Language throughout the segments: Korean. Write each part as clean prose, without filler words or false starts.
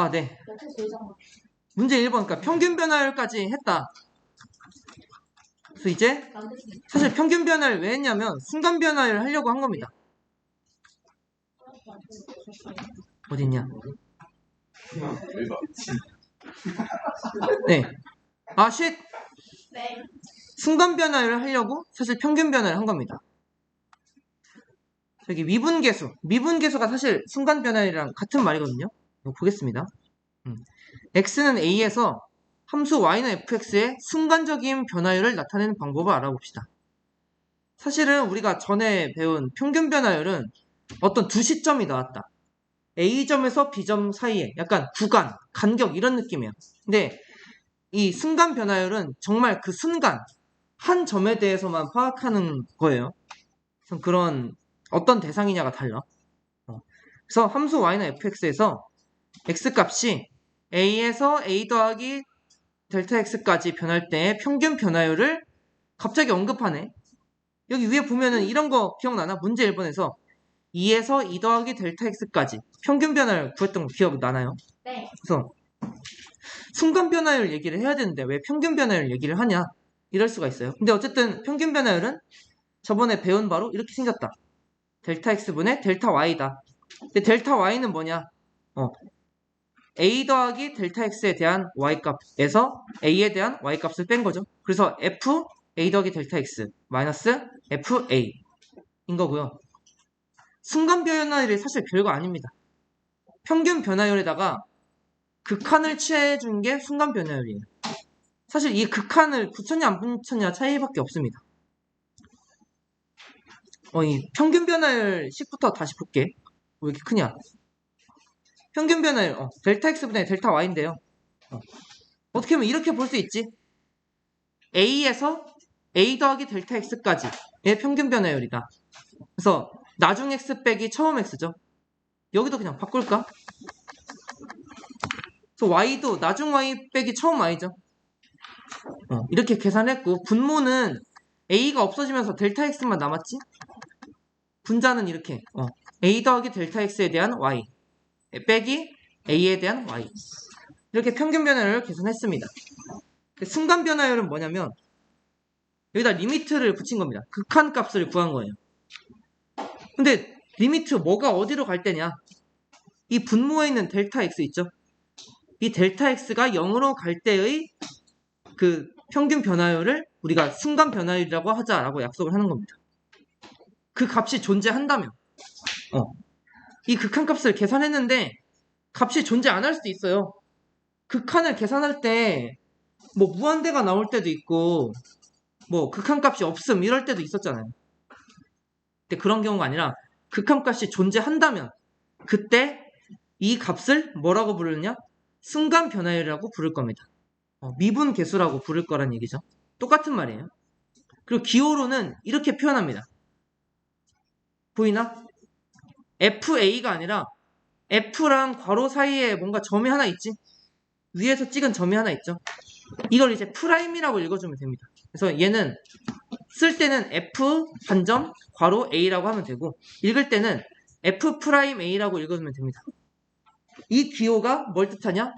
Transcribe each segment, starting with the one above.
네. 문제 1번. 그러니까 평균 변화율까지 했다. 그래서 이제 사실 평균 변화를 왜 했냐면 순간 변화를 하려고 한 겁니다. 어딨냐? 네. 아, 쉿! 네. 순간 변화를 하려고 사실 평균 변화를 한 겁니다. 저기 미분계수. 미분계수가 사실 순간 변화율이랑 같은 말이거든요. 이거 보겠습니다. x는 a에서 함수 y는 fx의 순간적인 변화율을 나타내는 방법을 알아봅시다. 사실은 우리가 전에 배운 평균 변화율은 어떤 두 시점이 나왔다. A점에서 B점 사이에 약간 구간, 간격 이런 느낌이에요. 근데 이 순간 변화율은 정말 그 순간 한 점에 대해서만 파악하는 거예요. 그런 어떤 대상이냐가 달라. 그래서 함수 y는 fx에서 x값이 a에서 a 더하기 델타 x까지 변할 때의 평균 변화율을 갑자기 언급하네. 여기 위에 보면은 이런 거 기억나나? 문제 1번에서 2에서 2 더하기 델타 x까지 평균 변화율 구했던 거 기억나나요? 네. 그래서 순간 변화율 얘기를 해야 되는데 왜 평균 변화율 얘기를 하냐? 이럴 수가 있어요. 근데 어쨌든 평균 변화율은 저번에 배운 바로 이렇게 생겼다. 델타 x분의 델타 y다. 근데 델타 y는 뭐냐? a 더하기 델타 x에 대한 y값에서 a에 대한 y값을 뺀 거죠. 그래서 f a 더하기 델타 x 마이너스 f a 인 거고요. 순간 변화율이 사실 별거 아닙니다. 평균 변화율에다가 극한을 취해준 게 순간 변화율이에요. 사실 이 극한을 붙였냐 안 붙였냐 차이밖에 없습니다. 이 평균 변화율 식부터 다시 볼게. 왜 이렇게 크냐? 평균 변화율 델타 x분의 델타 y인데요. 어떻게 보면 이렇게 볼 수 있지. a에서 a 더하기 델타 x까지의 평균 변화율이다. 그래서 나중 x 빼기 처음 x죠. 여기도 그냥 바꿀까? 그래서 y도 나중 y 빼기 처음 y죠. 이렇게 계산했고 분모는 a가 없어지면서 델타 x만 남았지? 분자는 이렇게 a 더하기 델타 x에 대한 y 빼기 a에 대한 y 이렇게 평균 변화율을 계산했습니다. 순간 변화율은 뭐냐면 여기다 리미트를 붙인 겁니다. 극한 값을 구한 거예요. 근데 리미트 뭐가 어디로 갈 때냐? 이 분모에 있는 델타 x 있죠? 이 델타 x가 0으로 갈 때의 그 평균 변화율을 우리가 순간 변화율이라고 하자라고 약속을 하는 겁니다. 그 값이 존재한다면 이 극한값을 계산했는데 값이 존재 안 할 수도 있어요. 극한을 계산할 때 뭐 무한대가 나올 때도 있고 뭐 극한값이 없음 이럴 때도 있었잖아요. 근데 그런 경우가 아니라 극한값이 존재한다면 그때 이 값을 뭐라고 부르느냐? 순간 변화율이라고 부를 겁니다. 미분 계수라고 부를 거란 얘기죠. 똑같은 말이에요. 그리고 기호로는 이렇게 표현합니다. 보이나? FA가 아니라 F랑 괄호 사이에 뭔가 점이 하나 있지? 위에서 찍은 점이 하나 있죠? 이걸 이제 프라임이라고 읽어주면 됩니다. 그래서 얘는 쓸 때는 F 반점 괄호 A라고 하면 되고 읽을 때는 F 프라임 A라고 읽어주면 됩니다. 이 기호가 뭘 뜻하냐?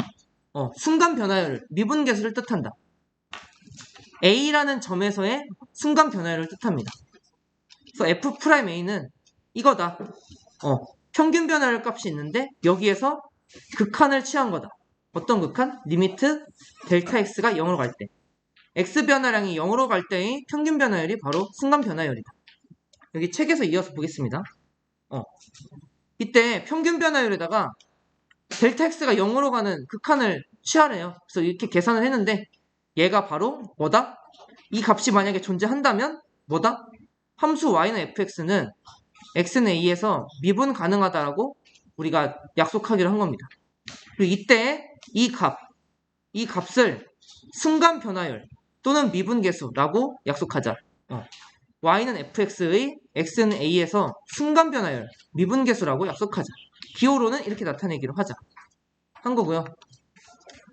순간 변화율, 미분계수를 뜻한다. A라는 점에서의 순간 변화율을 뜻합니다. 그래서 F 프라임 A는 이거다. 평균 변화율 값이 있는데 여기에서 극한을 취한 거다. 어떤 극한? 리미트 델타 x가 0으로 갈 때. x 변화량이 0으로 갈 때의 평균 변화율이 바로 순간 변화율이다. 여기 책에서 이어서 보겠습니다. 이때 평균 변화율에다가 델타 x가 0으로 가는 극한을 취하래요. 그래서 이렇게 계산을 했는데 얘가 바로 뭐다? 이 값이 만약에 존재한다면 뭐다? 함수 y는 fx는 x는 a에서 미분 가능하다라고 우리가 약속하기로 한 겁니다. 그리고 이때 이 값을 순간 변화율 또는 미분계수라고 약속하자. y는 fx의 x는 a에서 순간 변화율, 미분계수라고 약속하자. 기호로는 이렇게 나타내기로 하자. 한 거고요.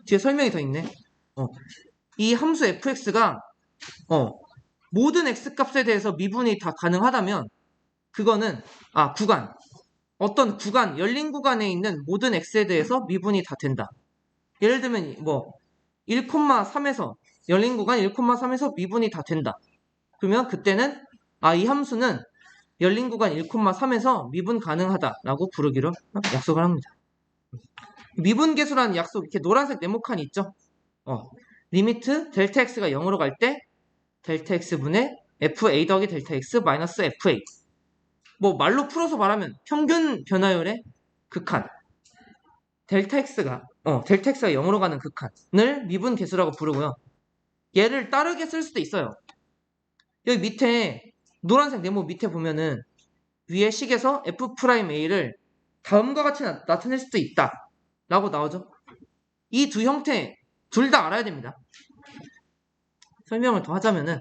뒤에 설명이 더 있네. 이 함수 fx가 모든 x값에 대해서 미분이 다 가능하다면 그거는 구간 어떤 구간, 열린 구간에 있는 모든 x에 대해서 미분이 다 된다. 예를 들면 뭐 1,3에서 열린 구간 1,3에서 미분이 다 된다. 그러면 그때는 이 함수는 열린 구간 1,3에서 미분 가능하다라고 부르기로 약속을 합니다. 미분계수라는 약속, 이렇게 노란색 네모칸이 있죠? 리미트 델타 x가 0으로 갈 때 델타 x분의 fa 더하기 델타 x 마이너스 fa. 뭐 말로 풀어서 말하면 평균 변화율의 극한. 델타 x가 0으로 가는 극한을 미분계수라고 부르고요. 얘를 다르게 쓸 수도 있어요. 여기 밑에 노란색 네모 밑에 보면은 위에 식에서 f'a를 다음과 같이 나타낼 수도 있다 라고 나오죠. 이 두 형태 둘 다 알아야 됩니다. 설명을 더 하자면은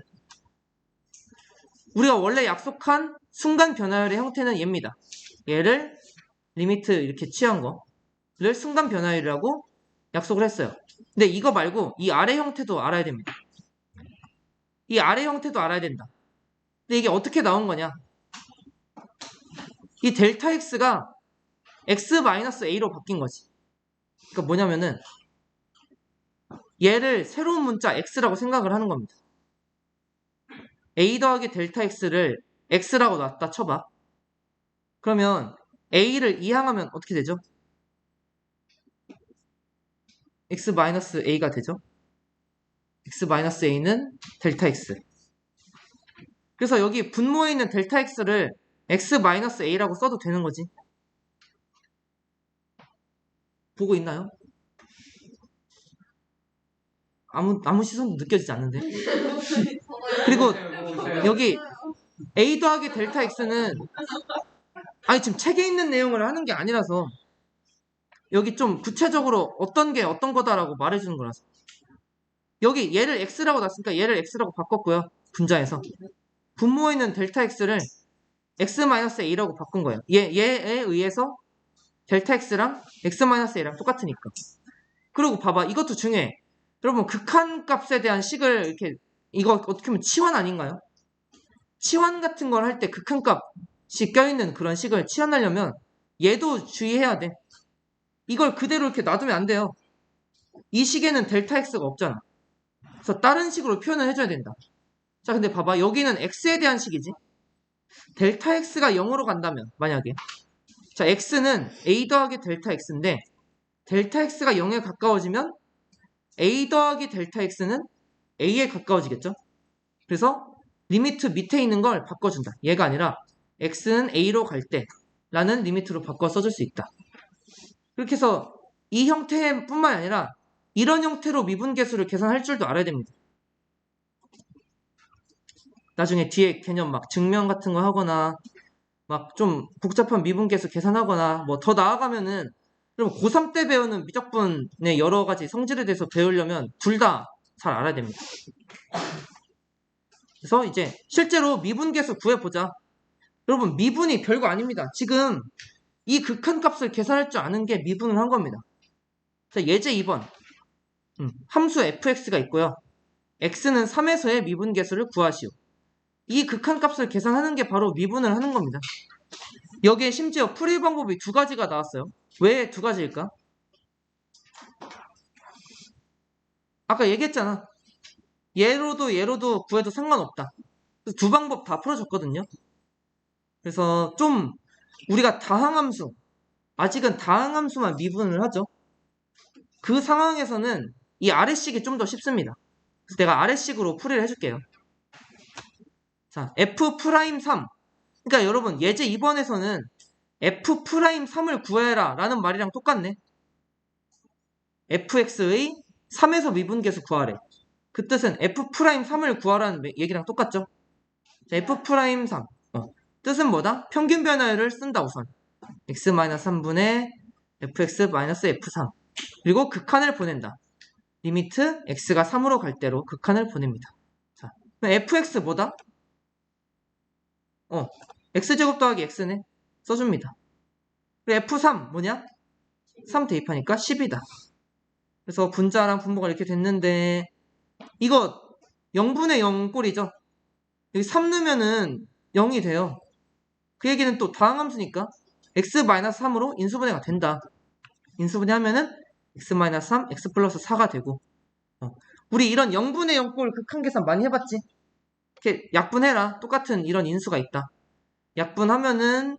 우리가 원래 약속한 순간 변화율의 형태는 얘입니다. 얘를 리미트 이렇게 취한 거를 순간 변화율이라고 약속을 했어요. 근데 이거 말고 이 아래 형태도 알아야 됩니다. 이 아래 형태도 알아야 된다. 근데 이게 어떻게 나온 거냐? 이 델타 x가 x-a로 바뀐 거지. 그러니까 뭐냐면은 얘를 새로운 문자 x라고 생각을 하는 겁니다. a 더하기 델타 x를 x라고 놨다 쳐봐. 그러면 a를 이항하면 어떻게 되죠? x-a가 되죠. x-a는 델타 x. 그래서 여기 분모에 있는 델타 x를 x-a라고 써도 되는 거지. 보고 있나요? 아무 시선도 느껴지지 않는데. 그리고 여기 a 더하기 델타 x는 지금 책에 있는 내용을 하는 게 아니라서 여기 좀 구체적으로 어떤 게 어떤 거다라고 말해주는 거라서 여기 얘를 x라고 놨으니까 얘를 x라고 바꿨고요. 분자에서 분모에 있는 델타 x를 x-a라고 바꾼 거예요. 얘에 의해서 델타 x랑 x-a랑 똑같으니까. 그리고 봐봐, 이것도 중요해. 여러분 극한 값에 대한 식을 이렇게 이거 어떻게 보면 치환 아닌가요? 치환 같은 걸 할 때 극한 값이 껴있는 그런 식을 치환하려면 얘도 주의해야 돼. 이걸 그대로 이렇게 놔두면 안 돼요. 이 식에는 델타 x가 없잖아. 그래서 다른 식으로 표현을 해줘야 된다. 자, 근데 봐봐, 여기는 x에 대한 식이지. 델타 x가 0으로 간다면 만약에 자, x는 a 더하기 델타 x인데 델타 x가 0에 가까워지면 a 더하기 델타 x는 a에 가까워지겠죠. 그래서 리미트 밑에 있는 걸 바꿔준다. 얘가 아니라 x는 a로 갈 때 라는 리미트로 바꿔 써줄 수 있다. 그렇게 해서 이 형태뿐만 아니라 이런 형태로 미분계수를 계산할 줄도 알아야 됩니다. 나중에 뒤에 개념 막 증명 같은 거 하거나 막 좀 복잡한 미분계수 계산하거나 뭐 더 나아가면은 그럼 고3 때 배우는 미적분의 여러 가지 성질에 대해서 배우려면 둘 다 잘 알아야 됩니다. 그래서 이제 실제로 미분계수 구해보자. 여러분 미분이 별거 아닙니다. 지금 이 극한값을 계산할 줄 아는 게 미분을 한 겁니다. 자, 예제 2번 함수 fx가 있고요. x는 3에서의 미분계수를 구하시오. 이 극한값을 계산하는 게 바로 미분을 하는 겁니다. 여기에 심지어 풀이 방법이 두 가지가 나왔어요. 왜 두 가지일까? 아까 얘기했잖아. 얘로도 구해도 상관없다. 두 방법 다 풀어줬거든요. 그래서 좀 우리가 다항함수, 아직은 다항함수만 미분을 하죠. 그 상황에서는 이 아래식이 좀 더 쉽습니다. 그래서 내가 아래식으로 풀이를 해줄게요. 자, F'3. 그러니까 여러분 예제 2번에서는 F'3을 구해라 라는 말이랑 똑같네. fx의 3에서 미분계수 구하래. 그 뜻은 F'3을 구하라는 얘기랑 똑같죠. 자, F'3 뜻은 뭐다? 평균 변화율을 쓴다 우선. x-3분의 fx-f3 그리고 극한을 보낸다. 리미트 x가 3으로 갈 때로 극한을 보냅니다. 자, fx 뭐다? x제곱 더하기 x네. 써줍니다. 그리고 f3 뭐냐? 3 대입하니까 10이다. 그래서 분자랑 분모가 이렇게 됐는데 이거 0분의 0 꼴이죠. 여기 3 넣으면은 0이 돼요. 그 얘기는 또 다항함수니까 x-3으로 인수분해가 된다. 인수분해하면은 x-3, x 플러스 4가 되고 우리 이런 0분의 0꼴 극한 계산 많이 해봤지? 이렇게 약분해라. 똑같은 이런 인수가 있다. 약분하면은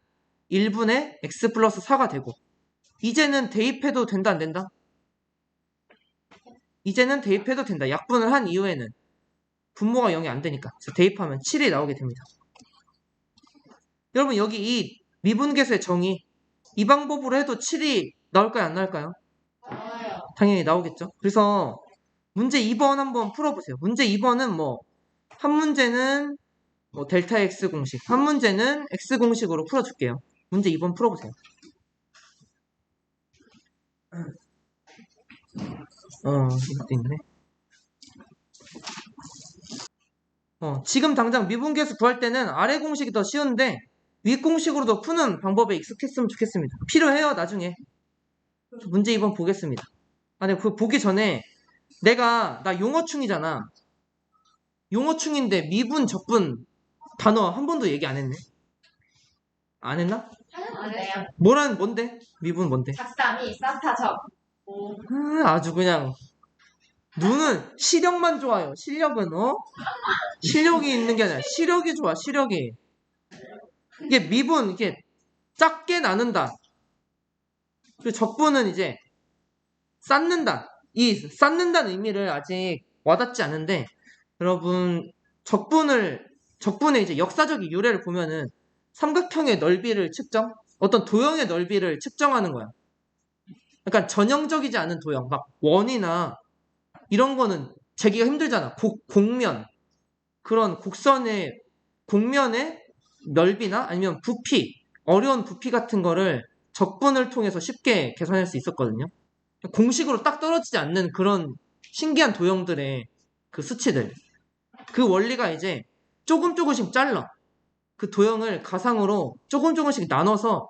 1분의 x 플러스 4가 되고 이제는 대입해도 된다 안 된다? 이제는 대입해도 된다. 약분을 한 이후에는 분모가 0이 안 되니까. 그래서 대입하면 7이 나오게 됩니다. 여러분 여기 이 미분계수의 정의 이 방법으로 해도 7이 나올까요? 안 나올까요? 당연히 나오겠죠. 그래서 문제 2번 한번 풀어보세요. 문제 2번은 한 문제는 델타 x 공식, 한 문제는 x 공식으로 풀어줄게요. 문제 2번 풀어보세요. 이것도 있네. 지금 당장 미분계수 구할 때는 아래 공식이 더 쉬운데 위 공식으로도 푸는 방법에 익숙했으면 좋겠습니다. 필요해요, 나중에. 문제 2번 보겠습니다. 근데 그거 보기 전에 나 용어충이잖아. 용어충인데 미분, 적분 단어 한 번도 얘기 안 했네. 안 했나? 하는데요. 뭔데? 미분 뭔데? 작삼이 산타적. 아주 그냥 눈은 시력만 좋아요. 실력은 실력이 있는 게 아니라 시력이 좋아. 시력이. 이게 미분 이게 작게 나눈다. 그리고 적분은 이제 쌓는다. 이 쌓는다는 의미를 아직 와닿지 않은데 여러분 적분의 이제 역사적인 유래를 보면은 삼각형의 넓이를 측정, 어떤 도형의 넓이를 측정하는 거야. 약간 전형적이지 않은 도형, 막 원이나 이런 거는 재기가 힘들잖아. 곡면 그런 곡선의 곡면의 넓이나 아니면 부피, 어려운 부피 같은 거를 적분을 통해서 쉽게 계산할 수 있었거든요. 공식으로 딱 떨어지지 않는 그런 신기한 도형들의 그 수치들. 그 원리가 이제 조금씩 잘라. 그 도형을 가상으로 조금씩 나눠서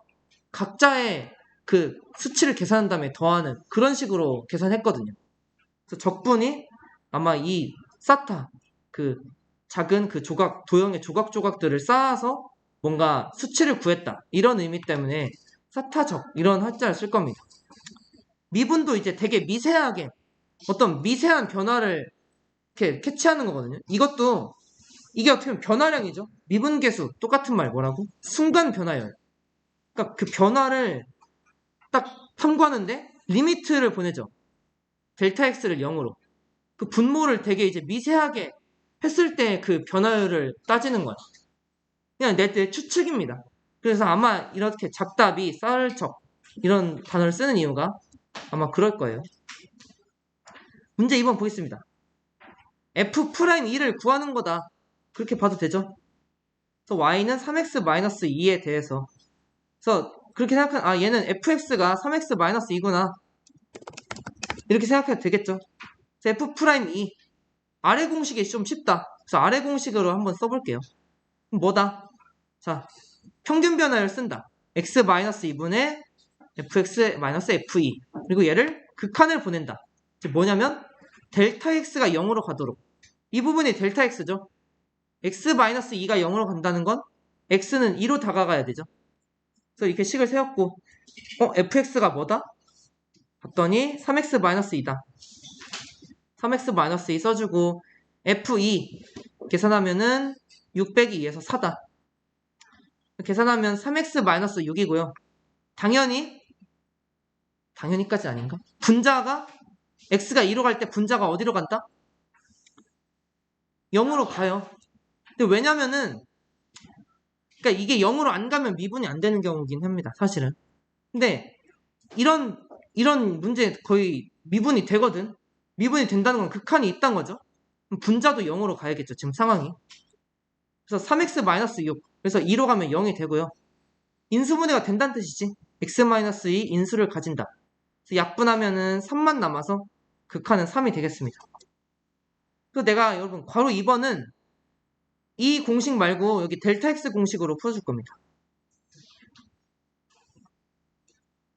각자의 그 수치를 계산한 다음에 더하는 그런 식으로 계산했거든요. 그래서 적분이 아마 이 사타, 그 작은 그 도형의 조각들을 쌓아서 뭔가 수치를 구했다. 이런 의미 때문에 사타적, 이런 한자를 쓸 겁니다. 미분도 이제 되게 미세하게 어떤 미세한 변화를 이렇게 캐치하는 거거든요. 이게 어떻게 보면 변화량이죠. 미분계수 똑같은 말 뭐라고? 순간 변화열. 그러니까 그 변화를 딱 탐구하는데 리미트를 보내죠. 델타 x를 0으로. 그 분모를 되게 이제 미세하게 했을 때 그 변화율을 따지는 거야. 그냥 내 추측입니다. 그래서 아마 이렇게 작답이 쌀적 이런 단어를 쓰는 이유가 아마 그럴 거예요. 문제 2번 보겠습니다. f'2를 구하는 거다. 그렇게 봐도 되죠? 그래서 y는 3x-2에 대해서 그래서 그렇게 생각하면 얘는 fx가 3x-2구나 이렇게 생각해도 되겠죠? 그래서 f'2 아래 공식이 좀 쉽다. 그래서 아래 공식으로 한번 써볼게요. 그럼 뭐다? 자, 평균 변화를 쓴다. x-2분의 fx-fe 그리고 얘를 극한을 보낸다. 뭐냐면 델타 x가 0으로 가도록 이 부분이 델타 x죠. x-2가 0으로 간다는 건 x는 2로 다가가야 되죠. 그래서 이렇게 식을 세웠고 fx가 뭐다? 봤더니 3x-2다. 3x-2 써주고 f2 계산하면은 6 빼기 2에서 4다. 계산하면 3x-6이고요. 당연히까지 아닌가? 분자가 x가 2로 갈 때 분자가 어디로 간다? 0으로 가요. 근데 왜냐면은 그러니까 이게 0으로 안 가면 미분이 안 되는 경우긴 합니다. 사실은. 근데 이런 문제 거의 미분이 되거든. 미분이 된다는 건 극한이 있다는 거죠. 분자도 0으로 가야겠죠. 지금 상황이. 그래서 3x-6 그래서 2로 가면 0이 되고요. 인수분해가 된다는 뜻이지. x-2 인수를 가진다. 그래서 약분하면은 3만 남아서 극한은 3이 되겠습니다. 그래서 내가 여러분 괄호 2번은 이 공식 말고 여기 델타 x 공식으로 풀어줄 겁니다.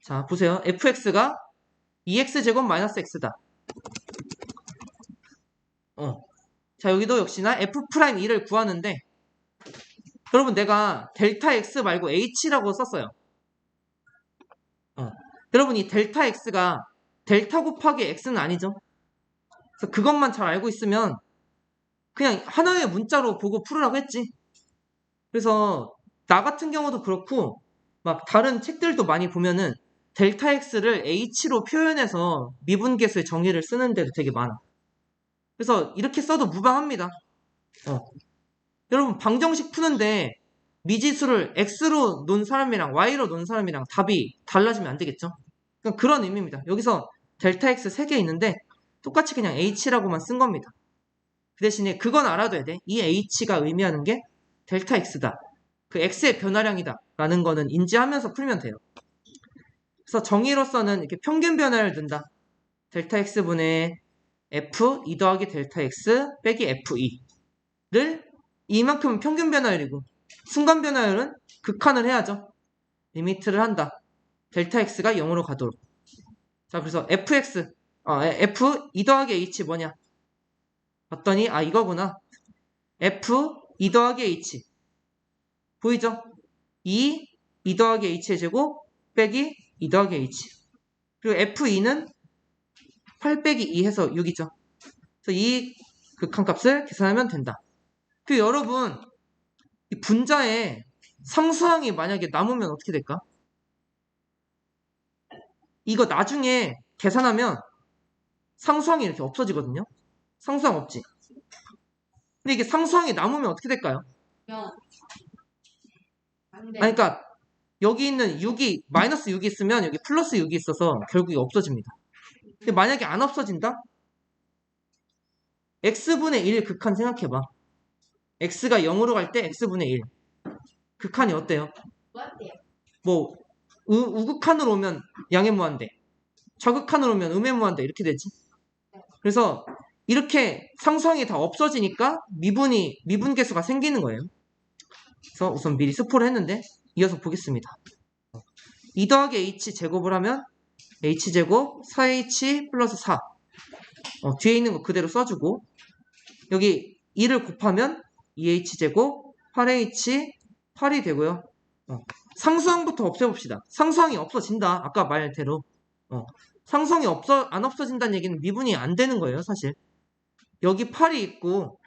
자 보세요. fx가 2x제곱 마이너스 x다. 자 여기도 역시나 f'2를 구하는데 여러분 내가 델타 x 말고 h라고 썼어요. 여러분 이 델타 x가 델타 곱하기 x는 아니죠. 그래서 그것만 잘 알고 있으면 그냥 하나의 문자로 보고 풀으라고 했지. 그래서 나 같은 경우도 그렇고 막 다른 책들도 많이 보면은 델타 x를 h로 표현해서 미분계수의 정의를 쓰는 데도 되게 많아. 그래서 이렇게 써도 무방합니다. 여러분 방정식 푸는데 미지수를 x로 놓은 사람이랑 y로 놓은 사람이랑 답이 달라지면 안 되겠죠? 그러니까 그런 의미입니다. 여기서 델타 x 3개 있는데 똑같이 그냥 h라고만 쓴 겁니다. 그 대신에 그건 알아둬야 돼. 이 h가 의미하는 게 델타 x다. 그 x의 변화량이다. 라는 거는 인지하면서 풀면 돼요. 그래서 정의로서는 이렇게 평균 변화를 둔다. 델타 x분의 f 2 더하기 델타 x 빼기 f2를 이만큼은 평균 변화율이고 순간 변화율은 극한을 해야죠. 리미트를 한다. 델타 x가 0으로 가도록. 자, 그래서 fx, f 2 더하기 h 뭐냐? 봤더니, 이거구나. f 2 더하기 h. 보이죠? 2 더하기 h의 제곱 빼기 2 더하기 h. 그리고 f2는 8 빼기 2 해서 6이죠. 그래서 이 극한값을 계산하면 된다. 그리고 여러분, 이 분자에 상수항이 만약에 남으면 어떻게 될까? 이거 나중에 계산하면 상수항이 이렇게 없어지거든요. 상수항 없지. 근데 이게 상수항이 남으면 어떻게 될까요? 안 돼. 그러니까 여기 있는 6이 마이너스 6이 있으면 여기 플러스 6이 있어서 결국에 없어집니다. 근데 만약에 안 없어진다? x분의 1 극한 생각해봐. x가 0으로 갈 때 x분의 1. 극한이 어때요? 무한대요. 뭐 우극한으로 오면 양의 무한대, 좌극한으로 오면 음의 무한대 이렇게 되지. 그래서 이렇게 상수항이 다 없어지니까 미분계수가 생기는 거예요. 그래서 우선 미리 스포를 했는데 이어서 보겠습니다. 2 더하기 h 제곱을 하면 h제곱 4h 플러스 4. 뒤에 있는 거 그대로 써주고 여기 2를 곱하면 2h제곱 8h 8이 되고요. 상수항부터 없애봅시다. 상수항이 없어진다. 아까 말대로. 상수항이 안 없어진다는 얘기는 미분이 안 되는 거예요, 사실. 여기 8이 있고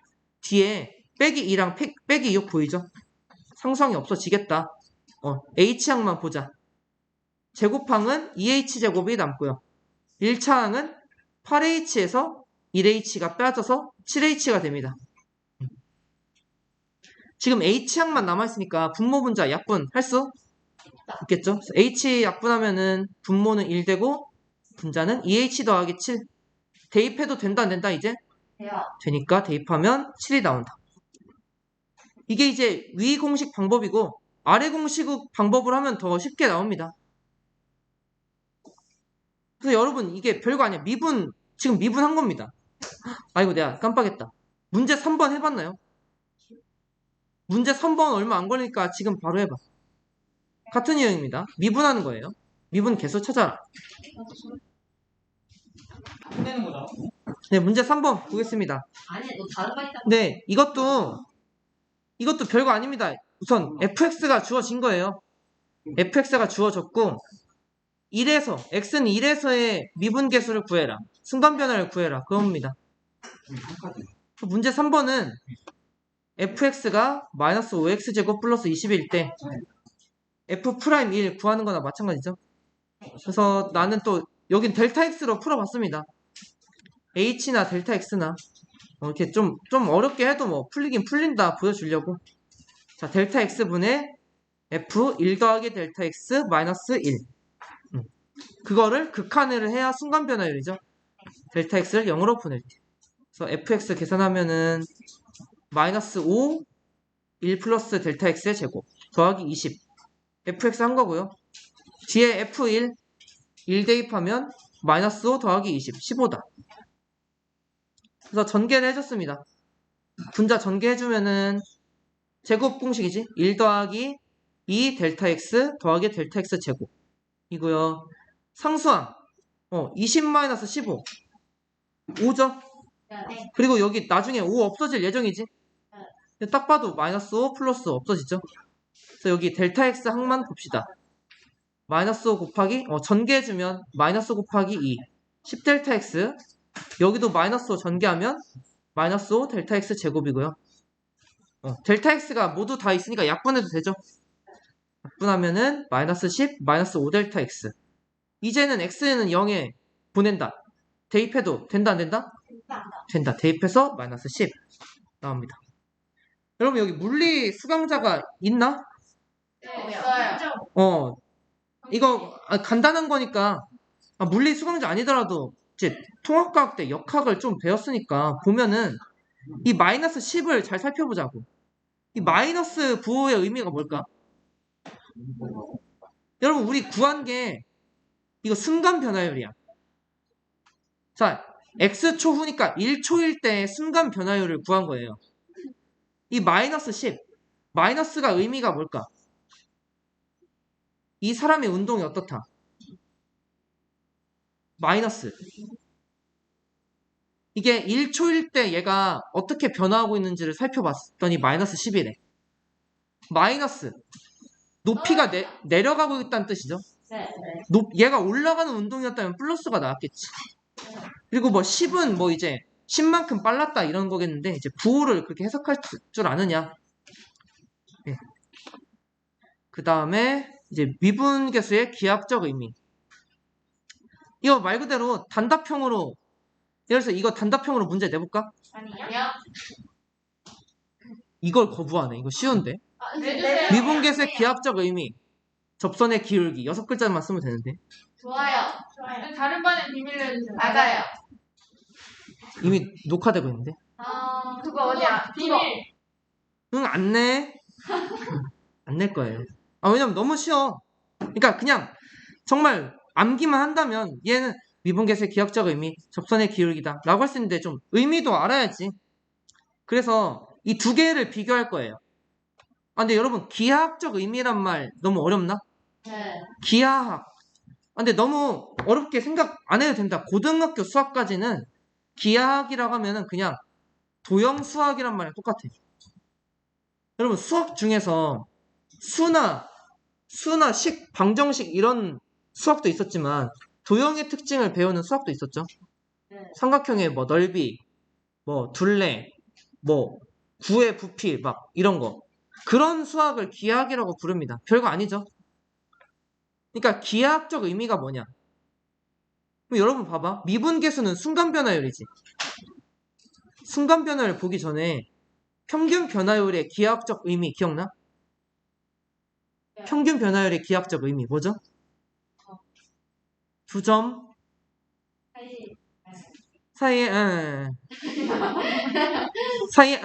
뒤에 빼기 2랑 빼기 6 보이죠? 상수항이 없어지겠다. h항만 보자. 제곱항은 2h제곱이 남고요. 1차항은 8h에서 1h가 빠져서 7h가 됩니다. 지금 h항만 남아있으니까 분모 분자 약분 할 수 있겠죠? h 약분하면은 분모는 1 되고 분자는 2h 더하기 7. 대입해도 된다 안 된다 이제? 돼요. 되니까 대입하면 7이 나온다. 이게 이제 위 공식 방법이고 아래 공식 방법을 하면 더 쉽게 나옵니다. 그래서 여러분 이게 별거 아니야. 지금 미분한 겁니다. 아이고 내가 깜빡했다. 문제 3번 해봤나요? 문제 3번 얼마 안 걸리니까 지금 바로 해봐. 같은 유형입니다. 미분하는 거예요. 미분 계수 찾아라. 끝내는 거다. 네, 문제 3번 보겠습니다. 아니야, 너 다른 말 있다. 네, 이것도 별거 아닙니다. 우선 fx가 주어진 거예요. fx가 주어졌고 1에서 x는 1에서의 미분계수를 구해라. 순간변화를 구해라. 그겁니다. 문제 3번은 fx가 마이너스 5x제곱 플러스 20일 때 f'1 구하는 거나 마찬가지죠. 그래서 나는 또 여긴 델타 x로 풀어봤습니다. h나 델타 x나 이렇게 좀 어렵게 해도 뭐 풀리긴 풀린다 보여주려고. 자, 델타 x분의 f 1 더하기 델타 x 마이너스 1. 그거를 극한을 해야 순간 변화율이죠. 델타 x를 0으로 보낼 때. 그래서 fx 계산하면은 마이너스 5 1 플러스 델타 x의 제곱 더하기 20 fx 한 거고요. 뒤에 f1 1 대입하면 마이너스 5 더하기 20 15다. 그래서 전개를 해줬습니다. 분자 전개해주면은 제곱 공식이지. 1 더하기 2 델타 x 더하기 델타 x 제곱 이고요. 상수항 20 마이너스 15 5죠. 네. 그리고 여기 나중에 5 없어질 예정이지. 근데 딱 봐도 마이너스 5 플러스 없어지죠. 그래서 여기 델타 x 항만 봅시다. 마이너스 5 곱하기 전개해주면 마이너스 곱하기 2 10델타 x 여기도 마이너스 5 전개하면 마이너스 5 델타 x 제곱이고요. 델타 x가 모두 다 있으니까 약분해도 되죠. 약분하면은 마이너스 10 마이너스 5 델타 x 이제는 x는 0에 보낸다. 대입해도 된다 안 된다? 된다. 대입해서 마이너스 10 나옵니다. 여러분 여기 물리 수강자가 있나? 네, 없어요. 이거 간단한 거니까 물리 수강자 아니더라도 이제 통합과학 때 역학을 좀 배웠으니까 보면은 이 마이너스 10을 잘 살펴보자고. 이 마이너스 부호의 의미가 뭘까? 여러분 우리 구한 게 이거 순간 변화율이야. 자, x초 후니까 1초일 때 순간 변화율을 구한 거예요. 이 마이너스 10 마이너스가 의미가 뭘까? 이 사람의 운동이 어떻다? 마이너스. 이게 1초일 때 얘가 어떻게 변화하고 있는지를 살펴봤더니 마이너스 10이래. 마이너스. 높이가 내려가고 있다는 뜻이죠. 네. 얘가 올라가는 운동이었다면 플러스가 나왔겠지. 그리고 뭐 10은 뭐 이제 10만큼 빨랐다 이런 거겠는데 이제 부호를 그렇게 해석할 줄 아느냐. 네. 그 다음에 이제 미분계수의 기하학적 의미. 이거 말 그대로 단답형으로 예를 들어서 이거 단답형으로 문제 내볼까? 아니요. 이걸 거부하네. 이거 쉬운데. 내주세요. 미분계수의 기하학적 의미. 접선의 기울기 6글자만 쓰면 되는데. 좋아요. 다른 반에 비밀로 해주세요. 맞아요. 이미 녹화되고 있는데. 그거 어디야? 비밀. 응, 안 내. 안 낼 거예요. 왜냐면 너무 쉬워. 그러니까 그냥 정말 암기만 한다면 얘는 미분계수의 기하학적 의미, 접선의 기울기다 라고 할 수 있는데 좀 의미도 알아야지. 그래서 이 두 개를 비교할 거예요. 근데 여러분 기하학적 의미란 말 너무 어렵나? 네. 기하학. 근데 너무 어렵게 생각 안 해도 된다. 고등학교 수학까지는 기하학이라고 하면은 그냥 도형 수학이란 말이랑 똑같아. 여러분 수학 중에서 수나 식, 방정식 이런 수학도 있었지만 도형의 특징을 배우는 수학도 있었죠. 네. 삼각형의 뭐 넓이, 뭐 둘레, 뭐 구의 부피 막 이런 거. 그런 수학을 기하학이라고 부릅니다. 별거 아니죠. 그러니까 기하학적 의미가 뭐냐? 그럼 여러분 봐봐. 미분계수는 순간 변화율이지. 순간 변화율 보기 전에 평균 변화율의 기하학적 의미 기억나? 네. 평균 변화율의 기하학적 의미 뭐죠? 두 점 사이에 사이에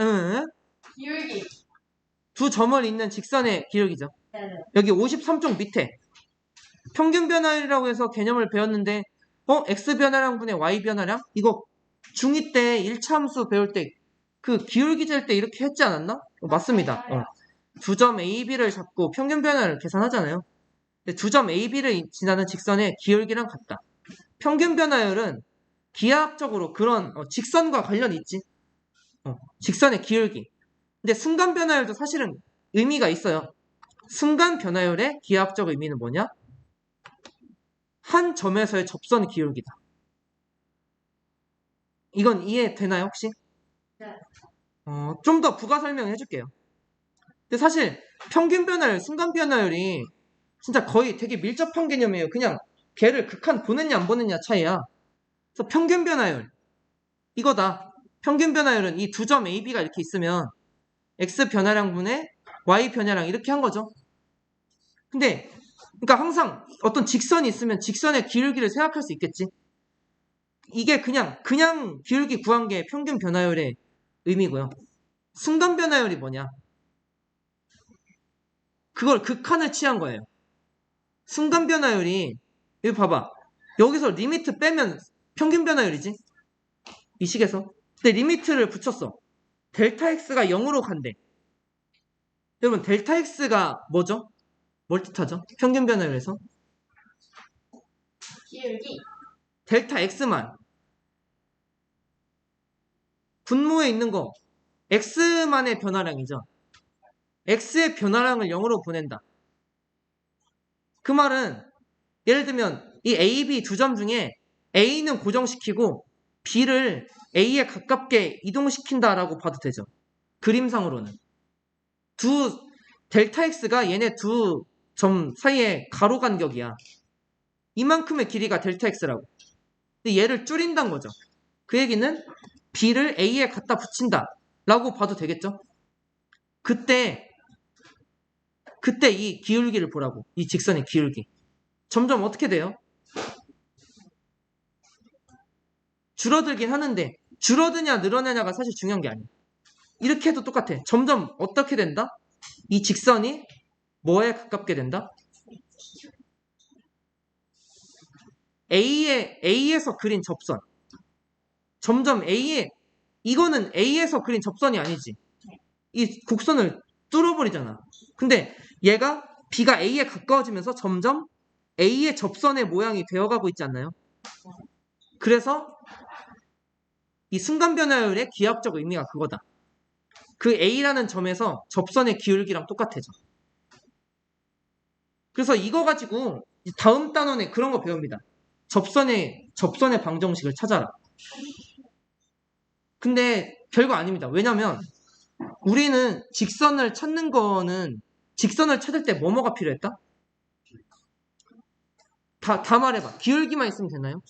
기울기. 두 점을 잇는 직선의 기울기죠. 네. 여기 53쪽 밑에 평균 변화율이라고 해서 개념을 배웠는데 x 변화량 분의 y 변화량? 이거 중2 때 1차 함수 배울 때 그 기울기 잴 때 이렇게 했지 않았나? 맞습니다. 두 점 A, B를 잡고 평균 변화를 계산하잖아요. 두 점 A, B를 지나는 직선의 기울기랑 같다. 평균 변화율은 기하학적으로 그런 직선과 관련이 있지. 직선의 기울기. 근데 순간 변화율도 사실은 의미가 있어요. 순간 변화율의 기하학적 의미는 뭐냐? 한 점에서의 접선 기울기다. 이건 이해되나요, 혹시? 네. 좀 더 부가 설명해 줄게요. 근데 사실 평균 변화율, 순간 변화율이 진짜 거의 되게 밀접한 개념이에요. 그냥 걔를 극한 보냈냐 안 보냈냐 차이야. 그래서 평균 변화율 이거다. 평균 변화율은 이 두 점 A, B가 이렇게 있으면 X 변화량분의 Y 변화량 이렇게 한 거죠. 근데 그러니까 항상 어떤 직선이 있으면 직선의 기울기를 생각할 수 있겠지. 이게 그냥 기울기 구한 게 평균 변화율의 의미고요. 순간 변화율이 뭐냐? 그걸 극한을 취한 거예요. 순간 변화율이 여기 봐봐. 여기서 리미트 빼면 평균 변화율이지. 이 식에서. 근데 리미트를 붙였어. 델타 x가 0으로 간대. 여러분 델타 x가 뭐죠? 뭘 뜻하죠? 평균 변화율에서 기울기. 델타 x만 분모에 있는 거 x만의 변화량이죠. x의 변화량을 0으로 보낸다. 그 말은 예를 들면 이 A, B 두 점 중에 A는 고정시키고 B를 A에 가깝게 이동시킨다라고 봐도 되죠. 그림상으로는. 델타 X가 얘네 두 점 사이의 가로 간격이야. 이만큼의 길이가 델타 X라고. 근데 얘를 줄인다는 거죠. 그 얘기는 B를 A에 갖다 붙인다 라고 봐도 되겠죠. 그때 이 기울기를 보라고. 이 직선의 기울기. 점점 어떻게 돼요? 줄어들긴 하는데 줄어드냐 늘어나냐가 사실 중요한 게 아니에요. 이렇게 해도 똑같아. 점점 어떻게 된다? 이 직선이 뭐에 가깝게 된다? A에서 그린 접선. 점점 이거는 A에서 그린 접선이 아니지. 이 곡선을 뚫어버리잖아. 근데 얘가 B가 A에 가까워지면서 점점 A의 접선의 모양이 되어가고 있지 않나요? 그래서 이 순간 변화율의 기하학적 의미가 그거다. 그 A라는 점에서 접선의 기울기랑 똑같아져. 그래서 이거 가지고 다음 단원에 그런 거 배웁니다. 접선의 방정식을 찾아라. 근데 별거 아닙니다. 왜냐면 우리는 직선을 찾는 거는 직선을 찾을 때 뭐가 필요했다? 다 말해봐. 기울기만 있으면 되나요?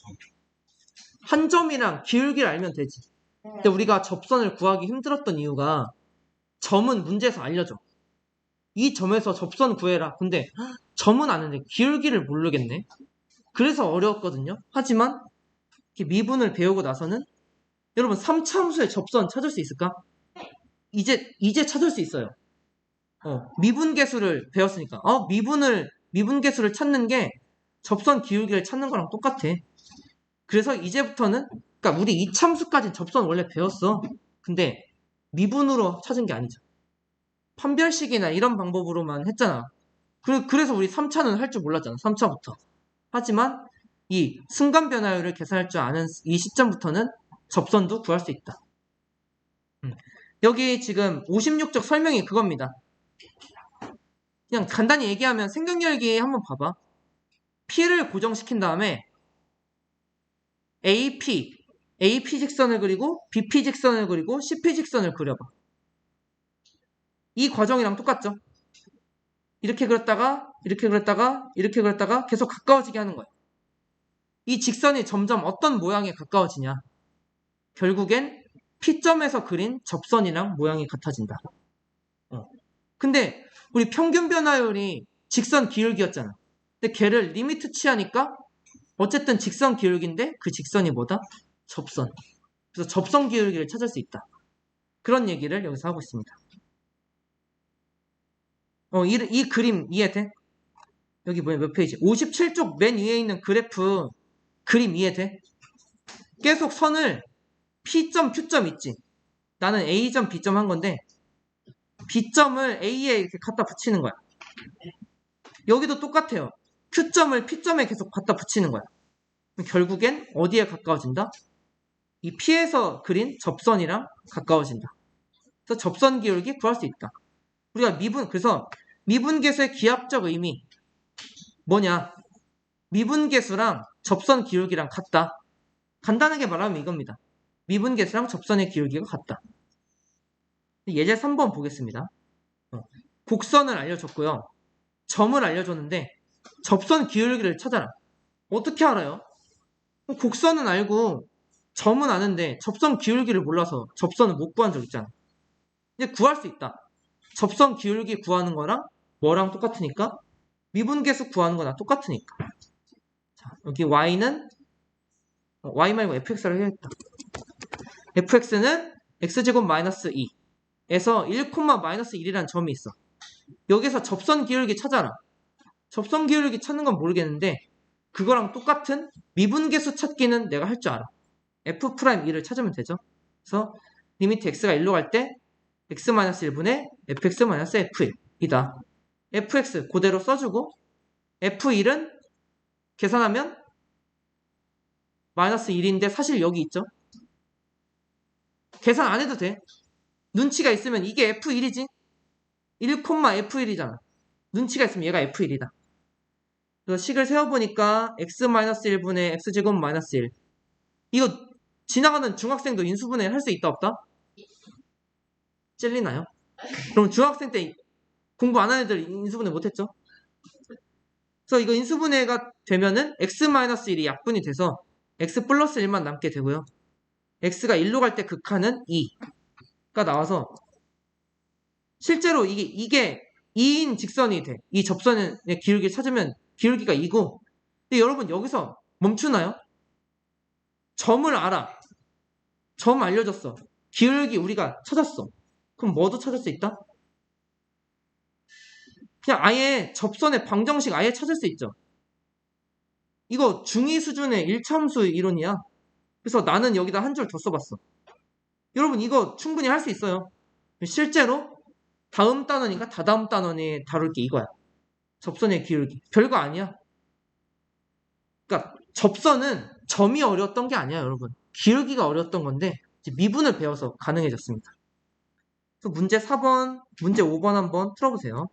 한 점이랑 기울기를 알면 되지. 근데 우리가 접선을 구하기 힘들었던 이유가 점은 문제에서 알려줘. 이 점에서 접선 구해라. 근데 점은 아는데 기울기를 모르겠네. 그래서 어려웠거든요. 하지만 미분을 배우고 나서는 여러분 3차 함수의 접선 찾을 수 있을까? 이제 찾을 수 있어요. 미분계수를 배웠으니까. 미분계수를 찾는 게 접선 기울기를 찾는 거랑 똑같아. 그래서 이제부터는 그러니까 우리 이참수까지 접선 원래 배웠어. 근데 미분으로 찾은 게 아니죠. 판별식이나 이런 방법으로만 했잖아. 그래서 우리 3차는 할 줄 몰랐잖아. 3차부터. 하지만 이 순간 변화율을 계산할 줄 아는 이 시점부터는 접선도 구할 수 있다. 여기 지금 56쪽 설명이 그겁니다. 그냥 간단히 얘기하면 생각열기 한번 봐봐. P를 고정시킨 다음에 AP 직선을 그리고 BP 직선을 그리고 CP 직선을 그려봐. 이 과정이랑 똑같죠? 이렇게 그렸다가 이렇게 그렸다가 이렇게 그렸다가 계속 가까워지게 하는 거야. 이 직선이 점점 어떤 모양에 가까워지냐? 결국엔 P점에서 그린 접선이랑 모양이 같아진다. 근데 우리 평균 변화율이 직선 기울기였잖아. 근데 걔를 리미트 취하니까 어쨌든 직선 기울기인데 그 직선이 뭐다? 접선. 그래서 접선 기울기를 찾을 수 있다. 그런 얘기를 여기서 하고 있습니다. 이 그림 이해돼? 여기 뭐야, 몇 페이지? 57쪽 맨 위에 있는 그래프 그림 이해돼? 계속 선을 P점, Q점 있지? 나는 A점, B점 한 건데 B점을 A에 이렇게 갖다 붙이는 거야. 여기도 똑같아요. Q점을 P점에 계속 갖다 붙이는 거야. 결국엔 어디에 가까워진다? 이 P에서 그린 접선이랑 가까워진다. 그래서 접선 기울기 구할 수 있다. 우리가 그래서 미분계수의 기하학적 의미 뭐냐? 미분계수랑 접선 기울기랑 같다. 간단하게 말하면 이겁니다. 미분계수랑 접선의 기울기가 같다. 예제 3번 보겠습니다. 곡선을 알려줬고요. 점을 알려줬는데 접선 기울기를 찾아라. 어떻게 알아요? 곡선은 알고 점은 아는데 접선 기울기를 몰라서 접선을 못 구한 적 있잖아. 이제 구할 수 있다. 접선 기울기 구하는 거랑 뭐랑 똑같으니까? 미분계수 구하는 거랑 똑같으니까. 자, 여기 y는 y 말고 fx를 해야겠다. fx는 x제곱 마이너스 2에서 1,-1이라는 점이 있어. 여기서 접선 기울기 찾아라. 접선 기울기 찾는 건 모르겠는데 그거랑 똑같은 미분계수 찾기는 내가 할 줄 알아. f'2를 찾으면 되죠. 그래서 리미트 x가 1로 갈 때 x-1분의 fx-f1이다. fx 그대로 써주고 f1은 계산하면 마이너스 1인데 사실 여기 있죠. 계산 안 해도 돼. 눈치가 있으면 이게 f1이지. 1,f1이잖아. 눈치가 있으면 얘가 f1이다. 그래서 식을 세워보니까 x-1분의 x제곱 마이너스 1. 이거 지나가는 중학생도 인수분해 할 수 있다 없다? 찔리나요? 그럼 중학생 때 공부 안 하는 애들 인수분해 못했죠? 그래서 이거 인수분해가 되면은 x-1이 약분이 돼서 x 플러스 1만 남게 되고요. x가 1로 갈 때 극한은 2가 나와서 실제로 이게 2인 직선이 돼. 이 접선의 기울기 찾으면 기울기가 2고, 근데 여러분 여기서 멈추나요? 점을 알아. 점 알려줬어. 기울기 우리가 찾았어. 그럼 뭐도 찾을 수 있다? 그냥 아예 접선의 방정식 아예 찾을 수 있죠. 이거 중2 수준의 1차함수 이론이야. 그래서 나는 여기다 한 줄 더 써봤어. 여러분 이거 충분히 할 수 있어요. 실제로 다음 단원인가 다다음 단원에 다룰 게 이거야. 접선의 기울기. 별거 아니야. 그러니까 접선은 점이 어려웠던 게 아니야, 여러분. 기울기가 어려웠던 건데 이제 미분을 배워서 가능해졌습니다. 그래서 문제 4번, 문제 5번 한번 틀어보세요.